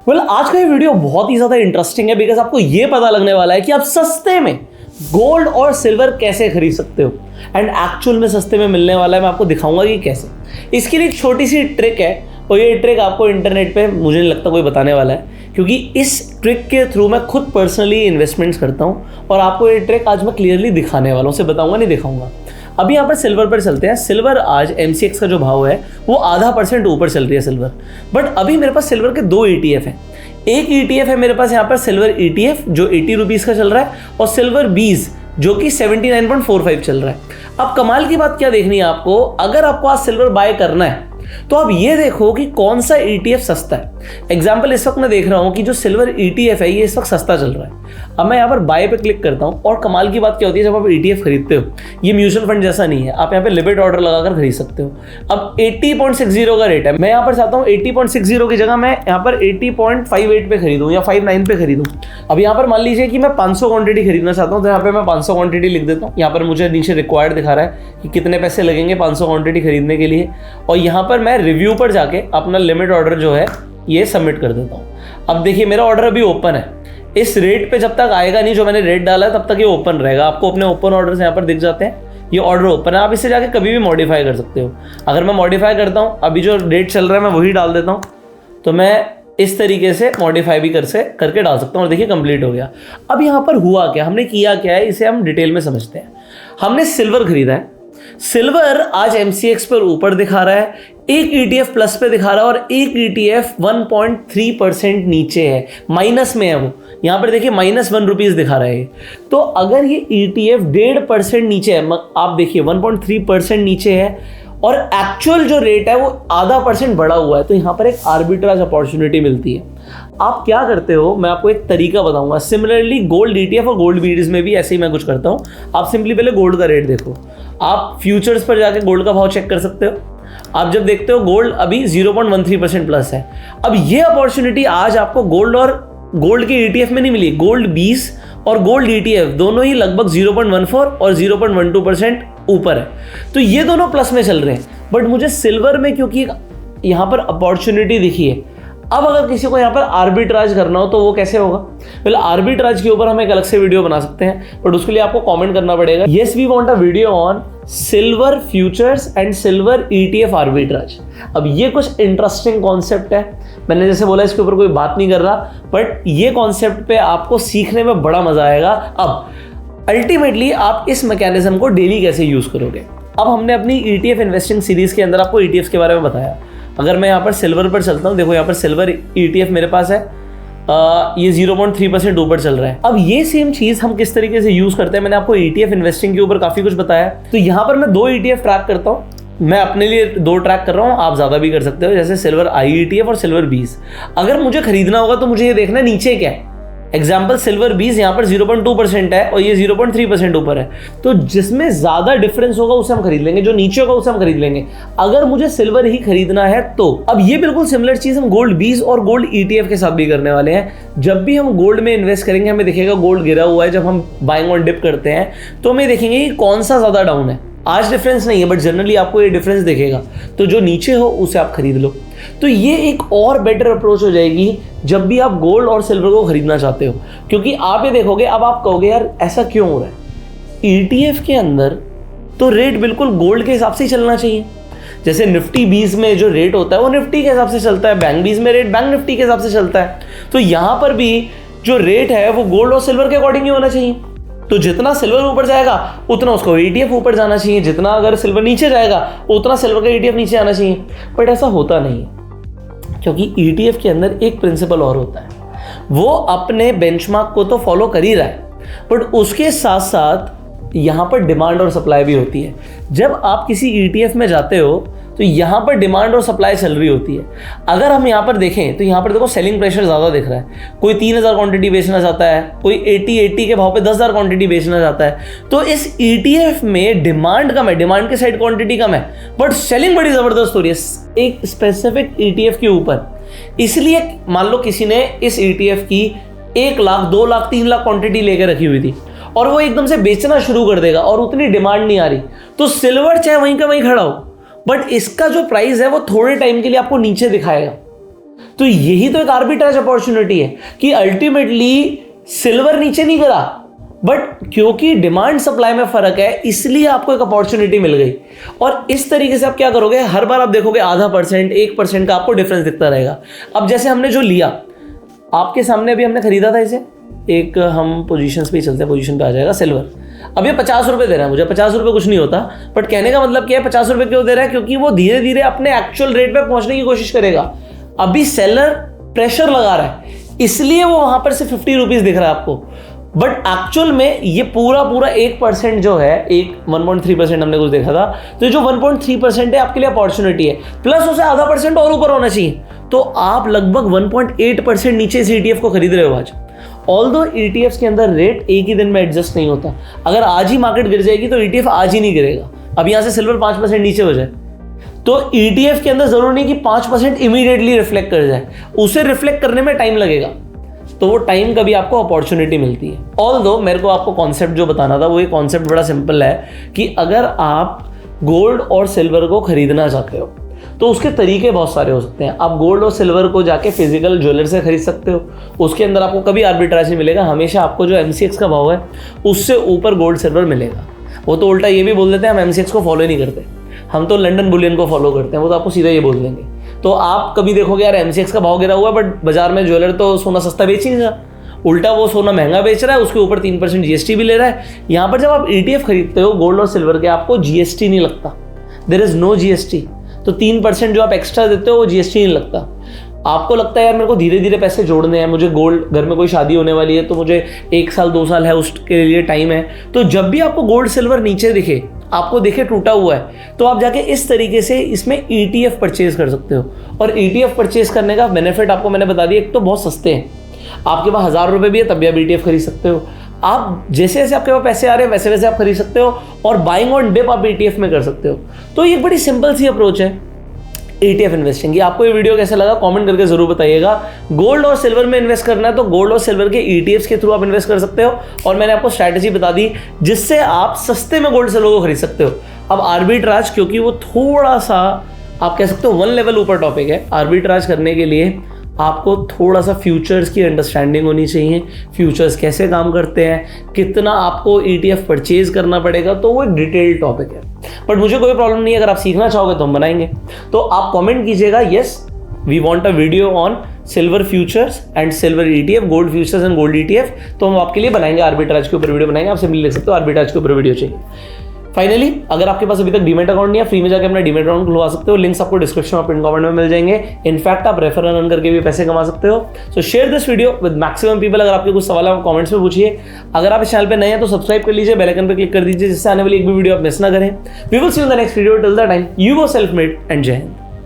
आज का ये वीडियो बहुत ही ज़्यादा इंटरेस्टिंग है बिकॉज आपको ये पता लगने वाला है कि आप सस्ते में गोल्ड और सिल्वर कैसे खरीद सकते हो एंड एक्चुअल में सस्ते में मिलने वाला है। मैं आपको दिखाऊंगा कि कैसे। इसके लिए एक छोटी सी ट्रिक है और ये ट्रिक आपको इंटरनेट पे मुझे नहीं लगता कोई बताने वाला है, क्योंकि इस ट्रिक के थ्रू मैं खुद पर्सनली इन्वेस्टमेंट्स करता हूँ और आपको ये ट्रिक आज मैं क्लियरली दिखाने वाला हूँ। उसे बताऊंगा नहीं दिखाऊंगा। अभी यहाँ पर सिल्वर पर चलते हैं। सिल्वर आज MCX का जो भाव है वो 0.5% ऊपर चल रही है सिल्वर। बट अभी मेरे पास सिल्वर के 2 ETF हैं। एक ETF है मेरे पास यहाँ पर सिल्वर ETF जो 80 रुपीज़ का चल रहा है और सिल्वर 20 जो कि 79.45 चल रहा है। अब कमाल की बात क्या देखनी है आपको, अगर आपको आज सिल्वर बाय करना है तो आप ये देखो कि कौन सा ETF सस्ता है। एग्जाम्पल इस वक्त मैं देख रहा हूं कि जो सिल्वर ETF है ये इस वक्त सस्ता चल रहा है। अब मैं यहाँ पर बाय पे क्लिक करता हूं और कमाल की बात क्या होती है, जब आप ETF खरीदते हो ये म्यूचुअल फंड जैसा नहीं है, आप यहाँ पे लिमिट ऑर्डर लगाकर खरीद सकते हो। अब 80.60 का रेट है, मैं यहाँ पर चाहता हूँ 80.60 की जगह मैं यहाँ पर 80.58 पे खरीदूँ या 59 पे खरीदूँ। अब यहाँ पर मान लीजिए कि मैं 500 क्वांटिटी खरीदना चाहता हूँ तो यहाँ पे मैं 500 क्वांटिटी लिख देता हूँ। यहाँ पर मुझे नीचे रिक्वायर्ड दिखा रहा है कि कितने पैसे लगेंगे 500 क्वांटिटी खरीदने के लिए, और यहाँ पर मैं रिव्यू पर जाके अपना लिमिट ऑर्डर जो है ये सबमिट कर देता हूँ। अब देखिए मेरा ऑर्डर अभी ओपन है। इस रेट पे जब तक आएगा नहीं जो मैंने रेट डाला है तब तक ये ओपन रहेगा। आपको अपने ओपन ऑर्डर्स यहाँ पर दिख जाते हैं, ये ऑर्डर ओपन है। आप इसे जाके कभी भी मॉडिफाई कर सकते हो। अगर मैं मॉडिफाई करता हूँ, अभी जो रेट चल रहा है मैं वही डाल देता हूँ, तो मैं इस तरीके से मॉडिफाई भी करके डाल सकता हूँ। और देखिए कंप्लीट हो गया। अब यहाँ पर हुआ क्या, हमने किया क्या है, इसे हम डिटेल में समझते हैं। हमने सिल्वर खरीदा है। सिल्वर आज MCX पर ऊपर दिखा रहा है, एक ETF प्लस पे दिखा रहा है और एक ETF 1.3% नीचे है, माइनस में है वो। यहाँ पर देखिए -1 रुपीज़ दिखा रहा है। तो अगर ये ETF 1.5% नीचे है, आप देखिए 1.3% नीचे है और एक्चुअल जो रेट है वो 0.5% बढ़ा हुआ है, तो यहाँ पर एक आर्बिट्राज अपॉर्चुनिटी मिलती है। आप क्या करते हो, मैं आपको एक तरीका बताऊंगा। सिमिलरली गोल्ड ETF और गोल्ड बीडीज में भी ऐसे ही मैं कुछ करता हूँ। आप सिंपली पहले गोल्ड का रेट देखो, आप फ्यूचर्स पर जाके गोल्ड का भाव चेक कर सकते हो। आप जब देखते हो गोल्ड अभी 0.13% प्लस है। अब ये अपॉर्चुनिटी आज आपको गोल्ड और गोल्ड के ETF में नहीं मिली। गोल्ड 20 और गोल्ड ETF दोनों ही लगभग 0.14 और 0.12% ऊपर है, तो ये दोनों प्लस में चल रहे हैं। बट मुझे सिल्वर में क्योंकि यहाँ पर अपॉर्चुनिटी दिखी है, अब अगर किसी को यहाँ पर आर्बिट्राज करना हो तो वो कैसे होगा। पहले आर्बिट्राज के ऊपर हम एक अलग से वीडियो बना सकते हैं, बट उसके लिए आपको कमेंट करना पड़ेगा yes we want a video on silver futures and silver ETF arbitrage. अब ये कुछ इंटरेस्टिंग कॉन्सेप्ट है। मैंने जैसे बोला इसके ऊपर कोई बात नहीं कर रहा, बट ये कॉन्सेप्ट पे आपको सीखने में बड़ा मजा आएगा। अब अल्टीमेटली आप इस मैकेनिज्म को डेली कैसे यूज करोगे। अब हमने अपनी ETF इन्वेस्टिंग सीरीज के अंदर आपको ETFs के बारे में बताया। अगर मैं यहाँ पर सिल्वर पर चलता हूँ, देखो यहाँ पर सिल्वर ETF मेरे पास है, ये 0.3% ऊपर चल रहा है। अब ये सेम चीज हम किस तरीके से यूज करते हैं, मैंने आपको ETF इन्वेस्टिंग के ऊपर काफी कुछ बताया। तो यहाँ पर मैं 2 ETF ट्रैक करता हूँ। मैं अपने लिए 2 ट्रैक कर रहा हूँ, आप ज्यादा भी कर सकते हो, जैसे सिल्वर IETF और सिल्वर 20। अगर मुझे खरीदना होगा तो मुझे ये देखना है नीचे क्या है। एग्जाम्पल सिल्वर 20 यहाँ पर 0.2% है और ये 0.3% ऊपर है, तो जिसमें ज्यादा डिफरेंस होगा उसे हम खरीद लेंगे, जो नीचे होगा उसे हम खरीद लेंगे अगर मुझे सिल्वर ही खरीदना है तो। अब ये बिल्कुल सिमिलर चीज हम गोल्ड 20 और गोल्ड ETF के साथ भी करने वाले हैं। जब भी हम गोल्ड में इन्वेस्ट करेंगे हमें दिखेगा गोल्ड गिरा हुआ है। जब हम बाइंग ऑन डिप करते हैं तो हमें देखेंगे कि कौन सा ज्यादा डाउन है। आज डिफरेंस नहीं है बट जनरली आपको ये डिफरेंस दिखेगा, तो जो नीचे हो उसे आप खरीद लो। तो ये एक और बेटर अप्रोच हो जाएगी जब भी आप गोल्ड और सिल्वर को खरीदना चाहते हो, क्योंकि आप ये देखोगे, अब आप कहोगे यार ऐसा क्यों हो रहा है। ETF के अंदर तो रेट बिल्कुल गोल्ड के हिसाब से ही चलना चाहिए। जैसे निफ्टी 20 में जो रेट होता है वो निफ्टी के हिसाब से चलता है, बैंक 20 में रेट बैंक निफ्टी के हिसाब से चलता है। तो यहाँ पर भी जो रेट है वो गोल्ड और सिल्वर के अकॉर्डिंग ही होना चाहिए। तो जितना सिल्वर ऊपर जाएगा उतना उसको ETF ऊपर जाना चाहिए, जितना अगर सिल्वर नीचे जाएगा उतना सिल्वर का ETF नीचे आना चाहिए। बट ऐसा होता नहीं है, क्योंकि ETF के अंदर एक प्रिंसिपल और होता है, वो अपने बेंचमार्क को तो फॉलो कर ही रहा है, बट उसके साथ साथ यहाँ पर डिमांड और सप्लाई भी होती है। जब आप किसी ETF में जाते हो तो यहाँ पर डिमांड और सप्लाई चल रही होती है। अगर हम यहाँ पर देखें तो यहाँ पर देखो सेलिंग प्रेशर ज़्यादा दिख रहा है। कोई 3000 क्वांटिटी बेचना चाहता है, कोई 80 के भाव पे 10,000 क्वांटिटी बेचना चाहता है। तो इस ETF में डिमांड कम है, डिमांड के साइड क्वांटिटी कम है, बट सेलिंग बड़ी ज़बरदस्त हो रही है एक स्पेसिफिक ETF के ऊपर। इसलिए मान लो किसी ने इस ETF की 1 लाख 2 लाख 3 लाख क्वांटिटी लेकर रखी हुई थी और वो एकदम से बेचना शुरू कर देगा और उतनी डिमांड नहीं आ रही, तो सिल्वर चाहे वहीं का वहीं खड़ा हो, बट इसका जो प्राइस है वो थोड़े टाइम के लिए आपको नीचे दिखाएगा। तो यही तो एक आर्बिट्राज अपॉर्चुनिटी है कि अल्टीमेटली सिल्वर नीचे नहीं गिरा, बट क्योंकि डिमांड सप्लाई में फर्क है इसलिए आपको एक अपॉर्चुनिटी मिल गई। और इस तरीके से आप क्या करोगे, हर बार आप देखोगे 0.5% 1% का आपको डिफरेंस दिखता रहेगा। अब जैसे हमने जो लिया आपके सामने, अभी हमने खरीदा था इसे, एक हम पोजीशंस पे ही चलते हैं, पोजीशन पे आ जाएगा सिल्वर। अब ये 50 रुपये दे रहा है मुझे, 50 रुपये कुछ नहीं होता, बट कहने का मतलब क्या है, 50 रुपये क्यों दे रहा है, क्योंकि वो धीरे धीरे अपने एक्चुअल रेट पे पहुंचने की कोशिश करेगा। अभी सेलर प्रेशर लगा रहा है इसलिए वो वहां पर से 50 रुपीज दिख रहा है आपको, बट एक्चुअल में ये पूरा 1% जो है, 1.3% हमने कुछ देखा था, तो जो 1.3% है आपके लिए अपॉर्चुनिटी है, प्लस उसे 0.5% और ऊपर होना चाहिए, तो आप लगभग 1.8% नीचे इस ETF को खरीद रहे हो आज। ऑल्दो ETFs के अंदर रेट एक ही दिन में एडजस्ट नहीं होता। अगर आज ही मार्केट गिर जाएगी तो ETF आज ही नहीं गिरेगा। अब यहां से सिल्वर 5% नीचे हो जाए तो ETF के अंदर जरूरी नहीं कि 5% इमीडिएटली रिफ्लेक्ट कर जाए, उसे रिफ्लेक्ट करने में टाइम लगेगा, तो वो टाइम का भी आपको अपॉर्चुनिटी मिलती है। ऑल्दो मेरे को आपको कॉन्सेप्ट जो बताना था वो ये कॉन्सेप्ट बड़ा सिंपल है कि अगर आप गोल्ड और सिल्वर को खरीदना चाहते हो तो उसके तरीके बहुत सारे हो सकते हैं। आप गोल्ड और सिल्वर को जाके फिजिकल ज्वेलर से खरीद सकते हो, उसके अंदर आपको कभी आर्बिट्राज नहीं मिलेगा, हमेशा आपको जो MCX का भाव है उससे ऊपर गोल्ड सिल्वर मिलेगा। वो तो उल्टा ये भी बोल देते हैं हम MCX को फॉलो नहीं करते, हम तो लंदन बुलियन को फॉलो करते हैं, वो तो आपको सीधा ये बोल देंगे। तो आप कभी देखोगे यार MCX का भाव गिरा हुआ है बट बाजार में ज्वेलर तो सोना सस्ता बेचेगा, उल्टा वो सोना महंगा बेच रहा है, उसके ऊपर 3% GST भी ले रहा है। यहाँ पर जब आप ETF खरीदते हो गोल्ड और सिल्वर के, आपको GST नहीं लगता, देयर इज नो GST। तो 3% जो आप एक्स्ट्रा देते हो वो GST नहीं लगता। आपको लगता है यार मेरे को धीरे धीरे पैसे जोड़ने हैं, मुझे गोल्ड, घर में कोई शादी होने वाली है तो मुझे 1 साल 2 साल है उसके लिए टाइम है, तो जब भी आपको गोल्ड सिल्वर नीचे दिखे, आपको दिखे टूटा हुआ है, तो आप जाके इस तरीके से इसमें ETF परचेज कर सकते हो। और ETF परचेज करने का बेनिफिट आपको मैंने बता दिया, एक तो बहुत सस्ते हैं, आपके पास 1000 रुपये भी है तब भी आप ETF खरीद सकते हो। आप जैसे जैसे आपके पास पैसे आ रहे हैं वैसे वैसे आप खरीद सकते हो, और बाइंग ऑन डिप आप ETF में कर सकते हो। तो ये बड़ी सिंपल सी अप्रोच है ETF इन्वेस्टिंग की। आपको ये वीडियो कैसा लगा कमेंट करके जरूर बताइएगा। गोल्ड और सिल्वर में इन्वेस्ट करना है तो गोल्ड और सिल्वर के ETFs के थ्रू आप इन्वेस्ट कर सकते हो, और मैंने आपको स्ट्रैटेजी बता दी जिससे आप सस्ते में गोल्ड सिल्वर को खरीद सकते हो। अब आर्बिट्राज, क्योंकि वो थोड़ा सा आप कह सकते हो 1 लेवल ऊपर टॉपिक है, आर्बिट्राज करने के लिए आपको थोड़ा सा फ्यूचर्स की अंडरस्टैंडिंग होनी चाहिए, फ्यूचर्स कैसे काम करते हैं, कितना आपको ETF परचेज करना पड़ेगा, तो वो एक डिटेल्ड टॉपिक है। बट मुझे कोई प्रॉब्लम नहीं है, अगर आप सीखना चाहोगे तो हम बनाएंगे। तो आप कमेंट कीजिएगा yes we want a video on silver futures and silver ETF, gold futures and gold ETF, तो हम आपके लिए बनाएंगे, आर्बिट्राज के ऊपर वीडियो बनाएंगे। आप सिंपली लिख सकते हो आर्बिट्राज के ऊपर वीडियो चाहिए। फाइनली अगर आपके पास अभी तक डीमेट अकाउंट नहीं है, फ्री में जाकर अपना डीमेट अकाउंट खुलवा सकते हो, लिंक्स आपको डिस्क्रिप्शन और पिन कमेंट में मिल जाएंगे। इनफैक्ट आप रेफर रन करके भी पैसे कमा सकते हो। सो share this video with maximum people. अगर आपके कुछ सवाल है कमेंट्स में पूछिए। अगर आप इस चैनल पे नए हैं तो सब्सक्राइब कर लीजिए, बेल आइकन पे क्लिक कर दीजिए, जिससे आने वाली एक भी वीडियो आप मिस ना करें। We will see you in the next video. Till the time you go self made and Jai Hind.